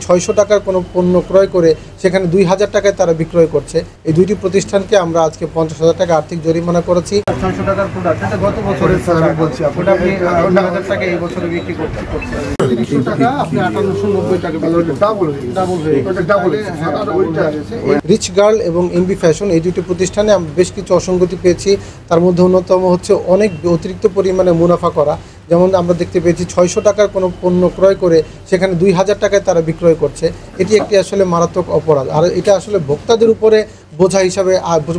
৬০০ টাকার কোনো পণ্য ক্রয় করে সেখানে ২,০০০ টাকায় তারা বিক্রয় করছে। এই দুইটি প্রতিষ্ঠানকে আমরা আজকে ৫০,০০০ টাকা আর্থিক জরিমানা করেছি। ৬০০ টাকার প্রোডাক্ট এটা গত বছরের বলছি, ওটা আপনি ২,০০০ টাকা এই বছরে বিক্রি করছেন। ২০০ টাকা আপনি ৫৮৯০ টাকা ডাবল হয়ে রিচ গার্ল এবং এমবি ফ্যাশন এই দুটি প্রতিষ্ঠানে আমরা বেশ কিছু অসঙ্গতি পেয়েছি। তার মধ্যে অন্যতম হচ্ছে অনেক অতিরিক্ত পরিমাণে মুনাফা করা। যেমন আমরা দেখতে পেয়েছি ৬০০ টাকার কোনো পণ্য ক্রয় করে সেখানে ২,০০০ টাকায় তারা বিক্রয় করছে। এটি একটি আসলে মারাত্মক অপরাধ, আর এটা আসলে ভোক্তাদের উপরে বোঝা হিসাবে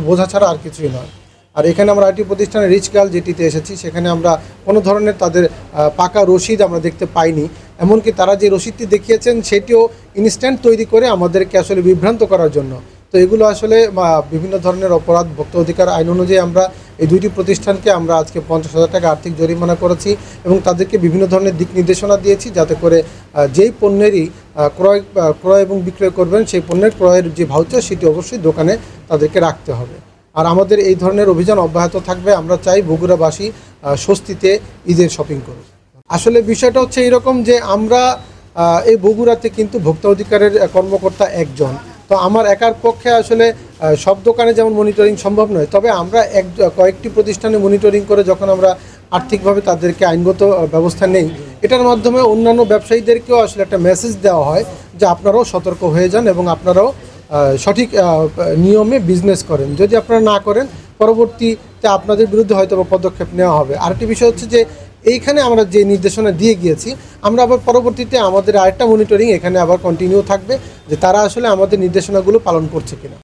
বোঝা ছাড়া আর কিছুই নয়। আর এখানে আমরা আইটি প্রতিষ্ঠানে রিচ গার্ল যেটিতে এসেছি, সেখানে আমরা কোনো ধরনের তাদের পাকা রসিদ আমরা দেখতে পাইনি। এমনকি তারা যে রসিদটি দেখিয়েছেন সেটিও ইনস্ট্যান্ট তৈরি করে আমাদেরকে আসলে বিভ্রান্ত করার জন্য। তো এগুলো আসলে বিভিন্ন ধরনের অপরাধ। ভোক্তা অধিকার আইন অনুযায়ী আমরা এই দুইটি প্রতিষ্ঠানকে আমরা আজকে ৫০,০০০ টাকা আর্থিক জরিমানা করেছি এবং তাদেরকে বিভিন্ন ধরনের দিক নির্দেশনা দিয়েছি, যাতে করে যেই পণ্যেরই ক্রয় এবং বিক্রয় করবেন সেই পণ্যের ক্রয়ের যে ভাউচার সেটি অবশ্যই দোকানে তাদেরকে রাখতে হবে। আর আমাদের এই ধরনের অভিযান অব্যাহত থাকবে। আমরা চাই বগুড়াবাসী স্বস্তিতে ঈদের শপিং করুন। আসলে বিষয়টা হচ্ছে এরকম যে আমরা এই বগুড়াতে কিন্তু ভোক্তা অধিকারের কর্মকর্তা একজন। তো আমার একার পক্ষে আসলে সব দোকানে যেমন মনিটরিং সম্ভব নয়, তবে আমরা কয়েকটি প্রতিষ্ঠানে মনিটরিং করে যখন আমরা আর্থিকভাবে তাদেরকে আইনগত ব্যবস্থা নেই, এটার মাধ্যমে অন্যান্য ব্যবসায়ীদেরকেও আসলে একটা মেসেজ দেওয়া হয় যে আপনারাও সতর্ক হয়ে যান এবং আপনারাও সঠিক নিয়মে বিজনেস করেন। যদি আপনারা না করেন, পরবর্তীতে আপনাদের বিরুদ্ধে হয়তো পদক্ষেপ নেওয়া হবে। আরেকটি বিষয় হচ্ছে যে এইখানে আমরা যে নির্দেশনা দিয়ে গিয়েছি, আমরা আবার পরবর্তীতে আমাদের আরেকটা মনিটরিং এখানে আবার কন্টিনিউ থাকবে যে তারা আসলে আমাদের নির্দেশনাগুলো পালন করছে কিনা।